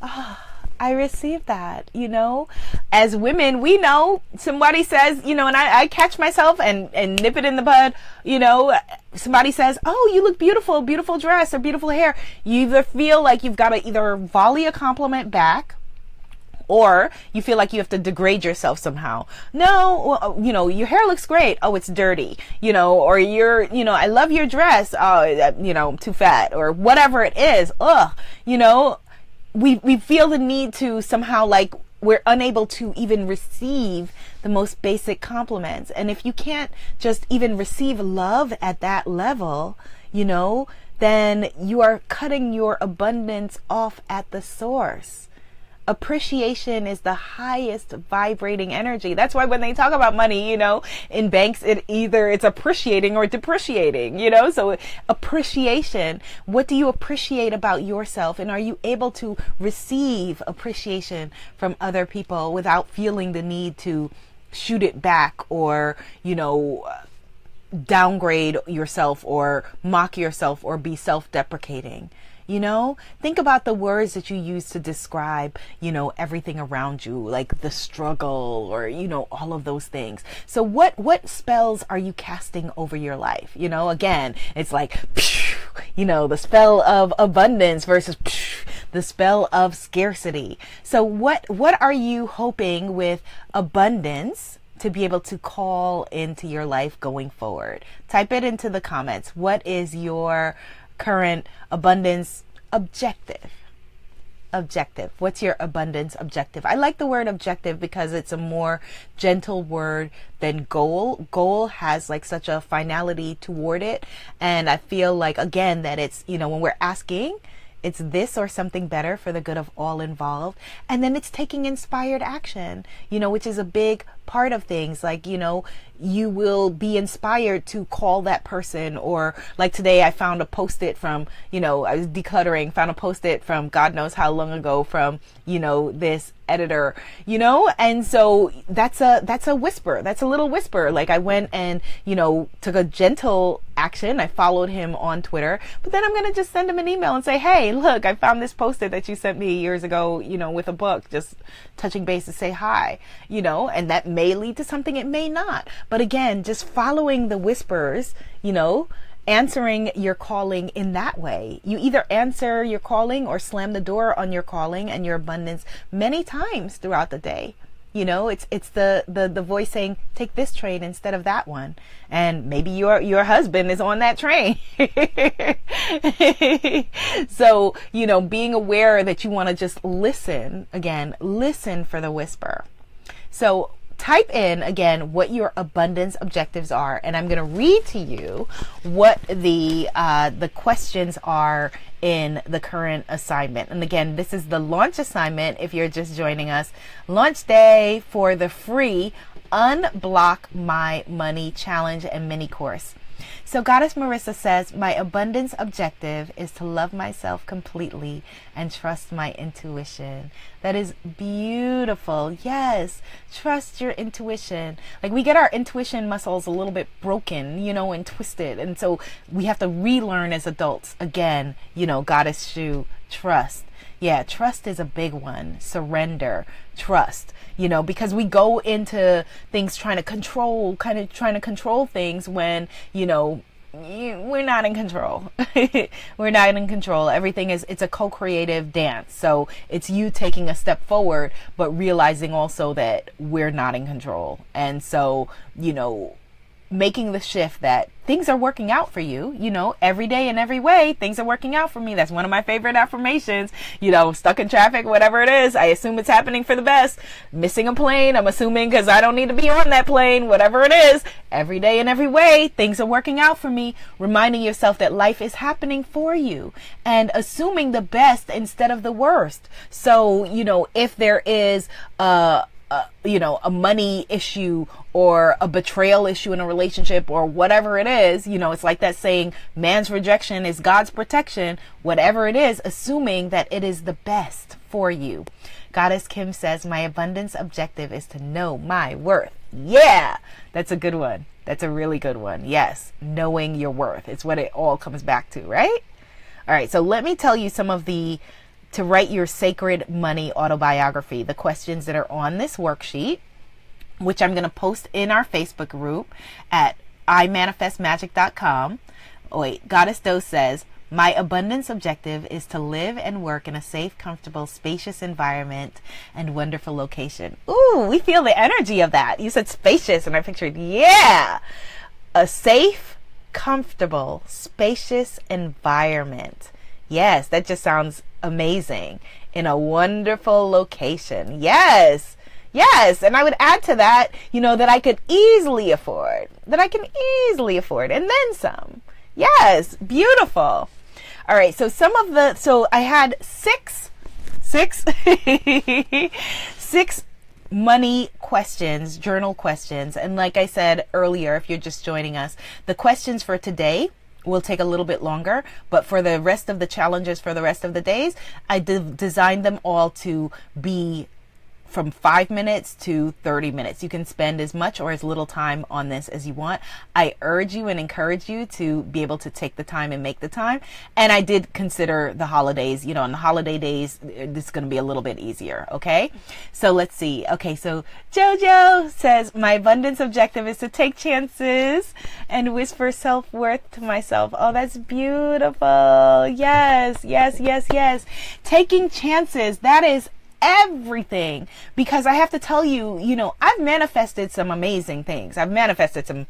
oh, I received that, you know. As women, we know somebody says, you know, and I catch myself and nip it in the bud, you know, somebody says, oh, you look beautiful, beautiful dress or beautiful hair. You either feel like you've got to either volley a compliment back, or you feel like you have to degrade yourself somehow. No, you know, your hair looks great. Oh, it's dirty, you know, or you're, you know, I love your dress. Oh, you know, I'm too fat, or whatever it is. Ugh, you know, we feel the need to somehow, like, we're unable to even receive the most basic compliments. And if you can't just even receive love at that level, you know, then you are cutting your abundance off at the source. Appreciation is the highest vibrating energy. That's why when they talk about money, in banks, it's appreciating or depreciating, so appreciation. What do you appreciate about yourself? And are you able to receive appreciation from other people without feeling the need to shoot it back or, downgrade yourself or mock yourself or be self-deprecating? Think about the words that you use to describe, everything around you, like the struggle or, all of those things. So what spells are you casting over your life? Again, it's like, the spell of abundance versus the spell of scarcity. So what are you hoping with abundance to be able to call into your life going forward? Type it into the comments. What is your current abundance objective? What's your abundance objective? I like the word objective because it's a more gentle word than goal. Goal has like such a finality toward it. And I feel like, again, that it's, when we're asking, it's this or something better for the good of all involved. And then it's taking inspired action, which is a big part of things. Like, you will be inspired to call that person, or like today I found a post-it from, I was decluttering, found a post-it from God knows how long ago from, this editor, and so that's a whisper. That's a little whisper. Like I went and, took a gentle action. I followed him on Twitter, but then I'm going to just send him an email and say, hey, look, I found this post-it that you sent me years ago, with a book, just touching base to say hi, and that may lead to something, it may not. But again, just following the whispers, answering your calling in that way. You either answer your calling or slam the door on your calling and your abundance many times throughout the day. It's the voice saying, take this train instead of that one. And maybe your husband is on that train. So, being aware that you want to just listen for the whisper. So type in again what your abundance objectives are, and I'm going to read to you what the questions are in the current assignment. And again, this is the launch assignment. If you're just joining us, launch day for the free Unblock My Money Challenge and mini course. So Goddess Marissa says, my abundance objective is to love myself completely and trust my intuition. That is beautiful. Yes, trust your intuition. Like we get our intuition muscles a little bit broken, and twisted. And so we have to relearn as adults. Again, Goddess Shu, trust. Yeah, trust is a big one. Surrender, trust, because we go into things trying to control things when, we're not in control. We're not in control. It's a co-creative dance. So it's you taking a step forward, but realizing also that we're not in control. And so, making the shift that things are working out for you, every day in every way, things are working out for me. That's one of my favorite affirmations. Stuck in traffic, whatever it is, I assume it's happening for the best. Missing a plane, I'm assuming because I don't need to be on that plane, whatever it is, every day in every way, things are working out for me. Reminding yourself that life is happening for you and assuming the best instead of the worst. So, if there is a money issue or a betrayal issue in a relationship or whatever it is, it's like that saying, man's rejection is God's protection. Whatever it is, assuming that it is the best for you. Goddess Kim says, my abundance objective is to know my worth. Yeah, that's a good one. That's a really good one. Yes, knowing your worth. It's what it all comes back to, right? All right, so let me tell you some of to write your sacred money autobiography, the questions that are on this worksheet, which I'm going to post in our Facebook group at imanifestmagic.com. Oh, wait, Goddess Doe says, my abundance objective is to live and work in a safe, comfortable, spacious environment and wonderful location. Ooh, we feel the energy of that. You said spacious, and I pictured, yeah, a safe, comfortable, spacious environment. Yes, that just sounds amazing. In a wonderful location. Yes. Yes. And I would add to that, that I could easily afford. That I can easily afford. And then some. Yes. Beautiful. All right. So I had six six money questions, journal questions. And like I said earlier, if you're just joining us, the questions for today will take a little bit longer, but for the rest of the challenges for the rest of the days, I designed them all to be from 5 minutes to 30 minutes. You can spend as much or as little time on this as you want. I urge you and encourage you to be able to take the time and make the time. And I did consider the holidays, on the holiday days, this is going to be a little bit easier. Okay. So let's see. Okay. So Jojo says, my abundance objective is to take chances and whisper self-worth to myself. Oh, that's beautiful. Yes, yes, yes, yes. Taking chances. That is everything, because I have to tell you, I've manifested some amazing things. I've manifested some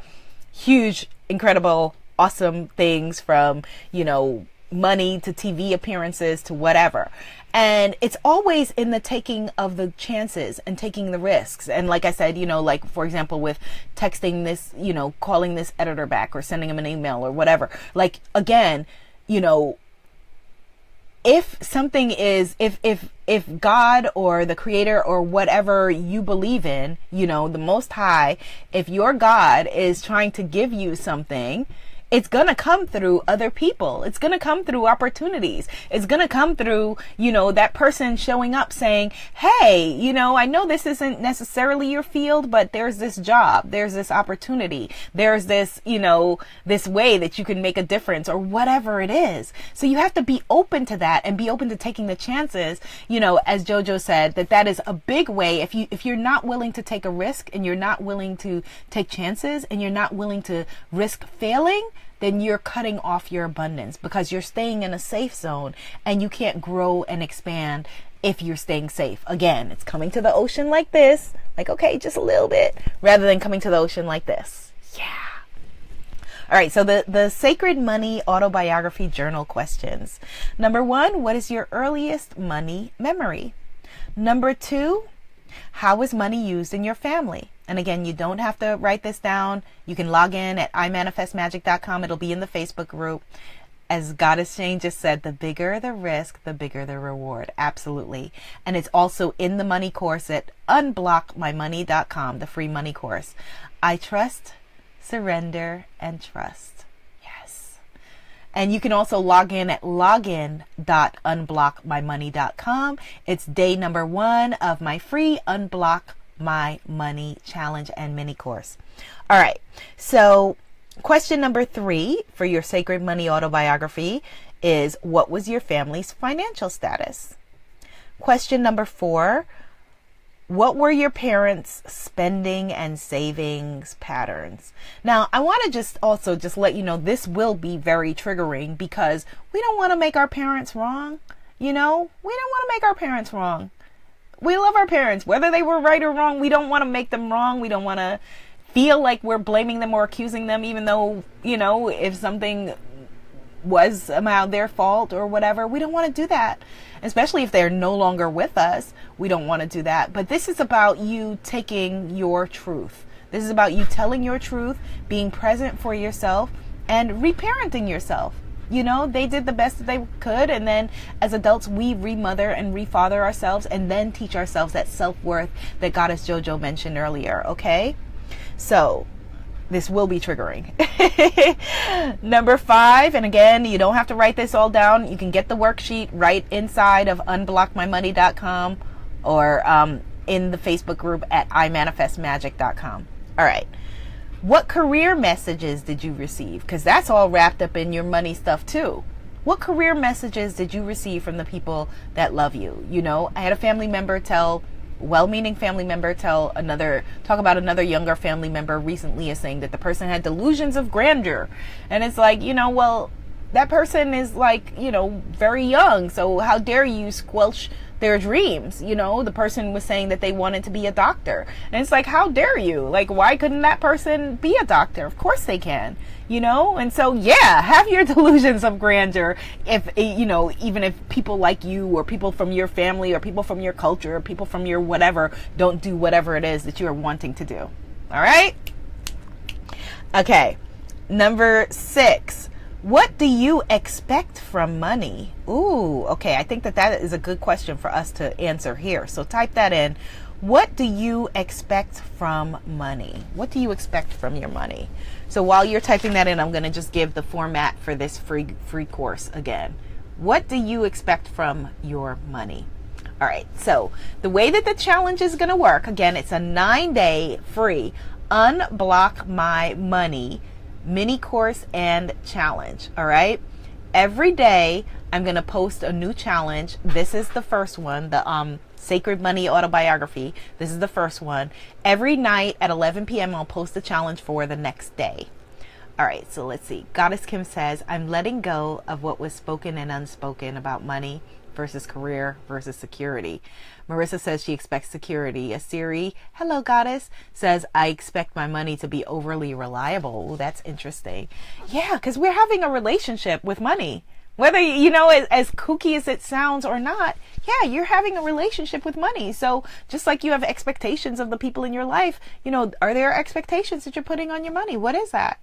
huge, incredible, awesome things, from, money to TV appearances to whatever. And it's always in the taking of the chances and taking the risks. And like I said, like for example, with texting this, calling this editor back or sending him an email or whatever, like again, if something is, if God or the creator or whatever you believe in, the Most High, if your God is trying to give you something, it's going to come through other people. It's going to come through opportunities. It's going to come through, that person showing up saying, hey, I know this isn't necessarily your field, but there's this job, there's this opportunity, there's this, this way that you can make a difference or whatever it is. So you have to be open to that and be open to taking the chances, as Jojo said, that is a big way. If you're not willing to take a risk and you're not willing to take chances and you're not willing to risk failing, then you're cutting off your abundance, because you're staying in a safe zone and you can't grow and expand if you're staying safe. Again, it's coming to the ocean like this, like, okay, just a little bit, rather than coming to the ocean like this. Yeah. All right. So the Sacred Money Autobiography Journal questions. Number 1, what is your earliest money memory? Number 2, how is money used in your family? And again, you don't have to write this down. You can log in at imanifestmagic.com. It'll be in the Facebook group. As Goddess Jane just said, the bigger the risk, the bigger the reward. Absolutely. And it's also in the money course at unblockmymoney.com, the free money course. I trust, surrender, and trust. Yes. And you can also log in at login.unblockmymoney.com. It's day number 1 of my free Unblock My Money Challenge and mini course. All right. So question number 3 for your Sacred Money Autobiography is, what was your family's financial status? Question number 4, what were your parents' spending and savings patterns? Now, I want to just let you know, this will be very triggering, because we don't want to make our parents wrong. We don't want to make our parents wrong. We love our parents, whether they were right or wrong. We don't want to make them wrong. We don't want to feel like we're blaming them or accusing them, even though, if something was somehow their fault or whatever. We don't want to do that, especially if they're no longer with us. We don't want to do that. But this is about you taking your truth. This is about you telling your truth, being present for yourself, and reparenting yourself. They did the best that they could. And then as adults, we remother and refather ourselves, and then teach ourselves that self-worth that Goddess Jojo mentioned earlier. Okay. So this will be triggering. Number 5. And again, you don't have to write this all down. You can get the worksheet right inside of unblockmymoney.com or in the Facebook group at imanifestmagic.com. All right. What career messages did you receive? Because that's all wrapped up in your money stuff too. What career messages did you receive from the people that love you? I had a family member well-meaning family member talk about another younger family member recently, as saying that the person had delusions of grandeur. And it's like, well, that person is like, very young. So how dare you squelch their dreams? The person was saying that they wanted to be a doctor. And it's like, how dare you? Like, why couldn't that person be a doctor? Of course they can, And so, yeah, have your delusions of grandeur. If, even if people like you or people from your family or people from your culture or people from your whatever don't do whatever it is that you are wanting to do. All right. Okay. Number 6. What do you expect from money? Ooh, okay. I think that is a good question for us to answer here. So type that in. What do you expect from money? What do you expect from your money? So while you're typing that in, I'm going to just give the format for this free course again. What do you expect from your money? All right. So the way that the challenge is going to work, again, it's a 9-day free Unblock My Money mini course and challenge. All right. Every day I'm going to post a new challenge. This is the first one, the Sacred Money Autobiography. This is the first one. Every night at 11 p.m. I'll post a challenge for the next day. All right. So let's see. Goddess Kim says, I'm letting go of what was spoken and unspoken about money versus career versus security. Marissa says she expects security. Asiri, hello Goddess, says I expect my money to be overly reliable. Ooh, that's interesting. Yeah, because we're having a relationship with money. Whether, you know, as kooky as it sounds or not, yeah, you're having a relationship with money. So just like you have expectations of the people in your life, you know, are there expectations that you're putting on your money? What is that?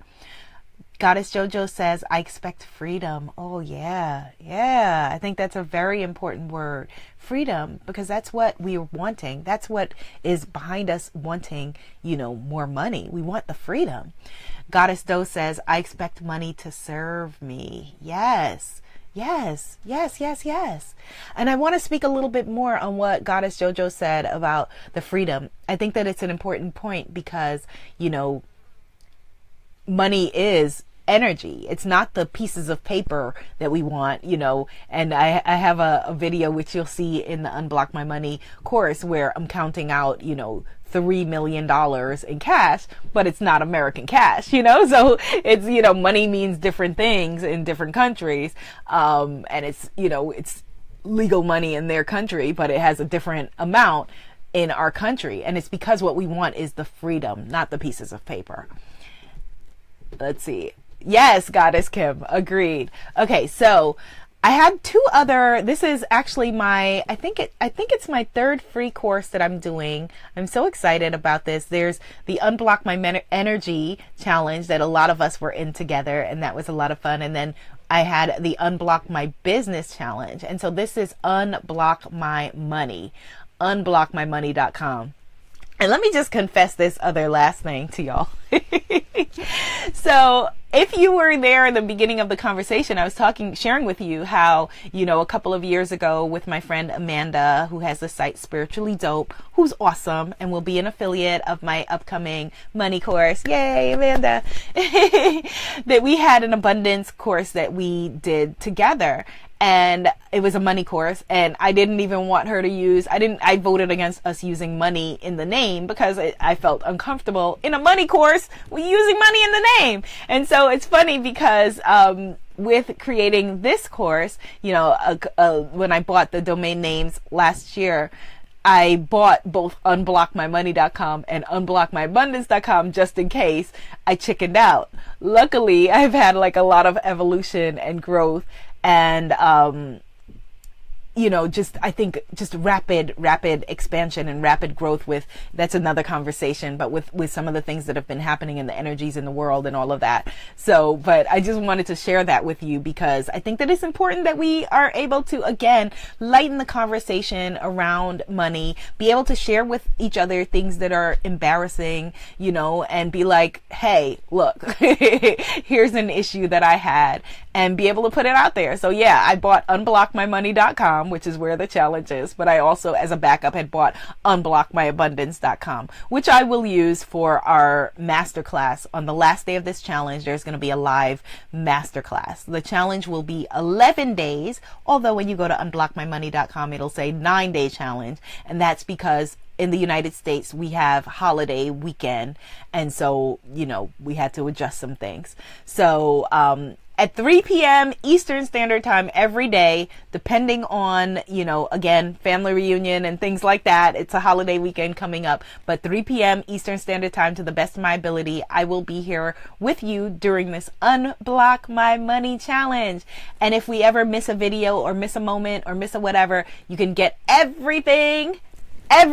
Goddess Jojo says, I expect freedom. Oh, yeah. Yeah. I think that's a very important word. Freedom, because that's what we're wanting. That's what is behind us wanting, you know, more money. We want the freedom. Goddess Doe says, I expect money to serve me. Yes. Yes, yes, yes, yes. And I want to speak a little bit more on what Goddess Jojo said about the freedom. I think that it's an important point because, you know, money is energy. It's not the pieces of paper that we want, you know, and I have a video which you'll see in the Unblock My Money course where I'm counting out, you know, $3 million in cash, but it's not American cash, you know, so it's, you know, money means different things in different countries. And it's, you know, it's legal money in their country, but it has a different amount in our country. And it's because what we want is the freedom, not the pieces of paper. Let's see. Yes, Goddess Kim, agreed. Okay, so I had two other, this is actually my, I think it's my third free course that I'm doing. I'm so excited about this. There's the Unblock My Energy challenge that a lot of us were in together, and that was a lot of fun. And then I had the Unblock My Business challenge. And so this is Unblock My Money, unblockmymoney.com. And let me just confess this other last thing to y'all. So if you were there in the beginning of the conversation, I was sharing with you how, you know, a couple of years ago with my friend Amanda, who has the site Spiritually Dope, who's awesome and will be an affiliate of my upcoming money course. Yay, Amanda. That we had an abundance course that we did together. And it was a money course, and I didn't even want her to use, I voted against us using money in the name because I felt uncomfortable in a money course with using money in the name. And so it's funny because, with creating this course, you know, when I bought the domain names last year, I bought both unblockmymoney.com and unblockmyabundance.com just in case I chickened out. Luckily, I've had like a lot of evolution and growth. And, you know, I think rapid expansion and rapid growth that's another conversation, but with some of the things that have been happening in the energies in the world and all of that. So, but I just wanted to share that with you because I think that it's important that we are able to, again, lighten the conversation around money, be able to share with each other things that are embarrassing, you know, and be like, hey, look, here's an issue that I had, and be able to put it out there. So yeah, I bought unblockmymoney.com, which is where the challenge is, but I also, as a backup, had bought unblockmyabundance.com, which I will use for our masterclass. On the last day of this challenge, there's going to be a live masterclass. The challenge will be 11 days, although when you go to unblockmymoney.com, it'll say 9-day challenge, and that's because in the United States, we have holiday weekend, and so, you know, we had to adjust some things. So, at 3 p.m. Eastern Standard Time every day, depending on, you know, again, family reunion and things like that. It's a holiday weekend coming up, but 3 p.m. Eastern Standard Time, to the best of my ability, I will be here with you during this Unblock My Money challenge. And if we ever miss a video or miss a moment or miss a whatever, you can get everything at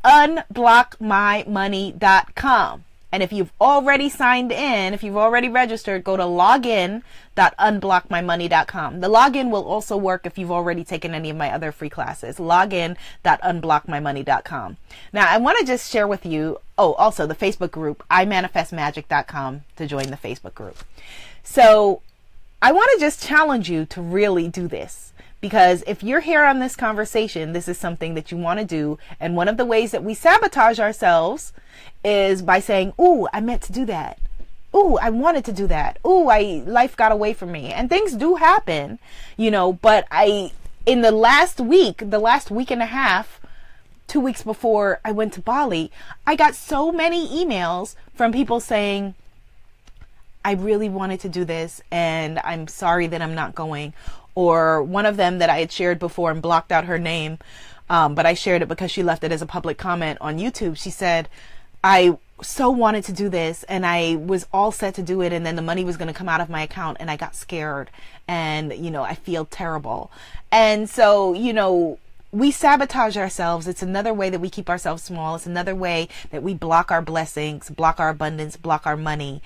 unblockmymoney.com. And if you've already signed in, if you've already registered, go to login.unblockmymoney.com. The login will also work if you've already taken any of my other free classes. Login.unblockmymoney.com. Now, I want to just share with you, also the Facebook group, imanifestmagic.com to join the Facebook group. So I want to just challenge you to really do this. Because if you're here on this conversation, this is something that you want to do. And one of the ways that we sabotage ourselves is by saying, ooh, I meant to do that. Ooh, I wanted to do that. Ooh, life got away from me. And things do happen, but in the last week and a half, 2 weeks before I went to Bali, I got so many emails from people saying, I really wanted to do this and I'm sorry that I'm not going. Or one of them that I had shared before and blocked out her name, but I shared it because she left it as a public comment on YouTube. She said, I so wanted to do this and I was all set to do it, and then the money was going to come out of my account and I got scared and, I feel terrible. And so, we sabotage ourselves. It's another way that we keep ourselves small. It's another way that we block our blessings, block our abundance, block our money.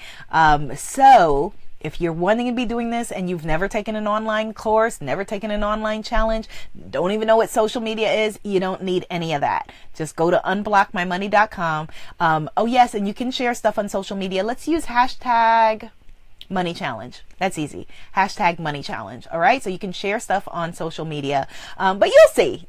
So if you're wanting to be doing this and you've never taken an online course, never taken an online challenge, don't even know what social media is, you don't need any of that. Just go to unblockmymoney.com. Oh yes, and you can share stuff on social media. Let's use hashtag money challenge. That's easy. Hashtag money challenge. All right. So you can share stuff on social media. But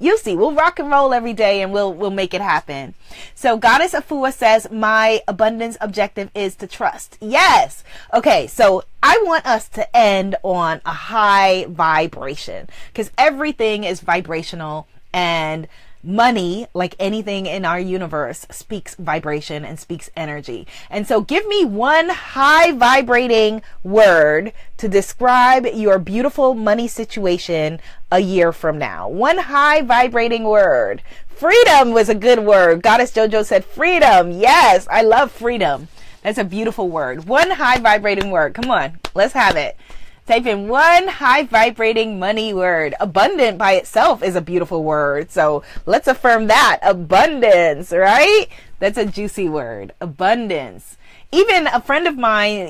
you'll see, we'll rock and roll every day and we'll make it happen. So Goddess Afua says, my abundance objective is to trust. Yes. Okay. So I want us to end on a high vibration because everything is vibrational, and money, like anything in our universe, speaks vibration and speaks energy. And so give me one high vibrating word to describe your beautiful money situation a year from now. One high vibrating word. Freedom was a good word. Goddess Jojo said freedom. Yes, I love freedom. That's a beautiful word. One high vibrating word. Come on, let's have it. Type in one high vibrating money word. Abundant by itself is a beautiful word. So let's affirm that. Abundance, right? That's a juicy word. Abundance. Even a friend of mine,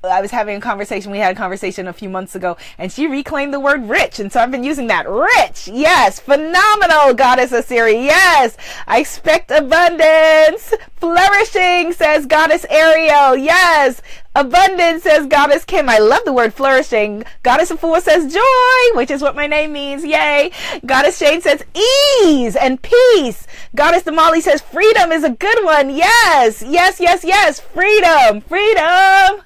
I was having a conversation. We had a conversation a few months ago and she reclaimed the word rich. And so I've been using that. Rich. Yes. Phenomenal, Goddess Asiri. Yes. I expect abundance. Flourishing, says Goddess Ariel. Yes. Abundance, says Goddess Kim. I love the word flourishing. Goddess Afua says joy, which is what my name means. Yay. Goddess Shane says ease and peace. Goddess Damali says freedom is a good one. Yes. Yes, yes, yes. Freedom. Freedom.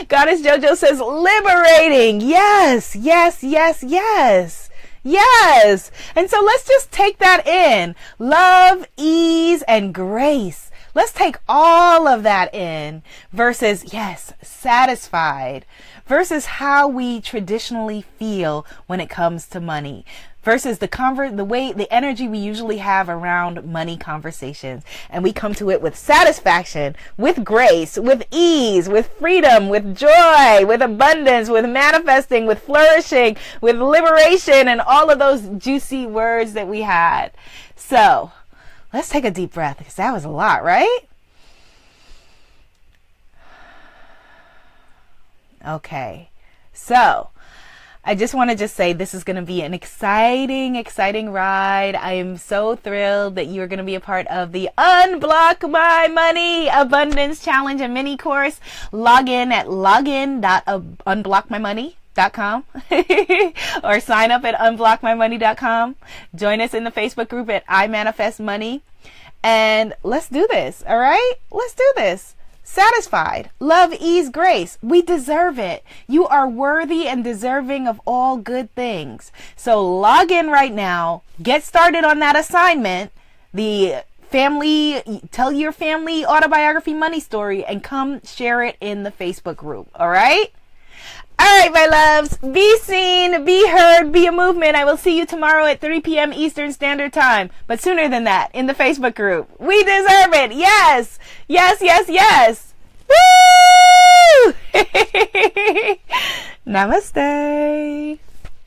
Goddess Jojo says liberating. Yes, yes, yes, yes. Yes. And so let's just take that in. Love, ease, and grace. Let's take all of that in versus, yes, satisfied versus how we traditionally feel when it comes to money versus the energy we usually have around money conversations. And we come to it with satisfaction, with grace, with ease, with freedom, with joy, with abundance, with manifesting, with flourishing, with liberation, and all of those juicy words that we had. So let's take a deep breath because that was a lot, right? Okay. So I just want to say this is going to be an exciting, exciting ride. I am so thrilled that you're going to be a part of the Unblock My Money Abundance Challenge and mini course. Log in at login.unblockmymoney.com or sign up at unblockmymoney.com. Join us in the Facebook group at I Manifest Money. And let's do this. All right? Let's do this. Satisfied. Love, ease, grace. We deserve it. You are worthy and deserving of all good things. So log in right now. Get started on that assignment. Tell your family autobiography money story and come share it in the Facebook group. All right? All right, my loves, be seen, be heard, be a movement. I will see you tomorrow at 3 p.m. Eastern Standard Time, but sooner than that, in the Facebook group. We deserve it. Yes, yes, yes, yes. Woo! Namaste.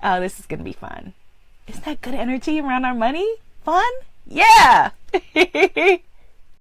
Oh, this is going to be fun. Isn't that good energy around our money? Fun? Yeah.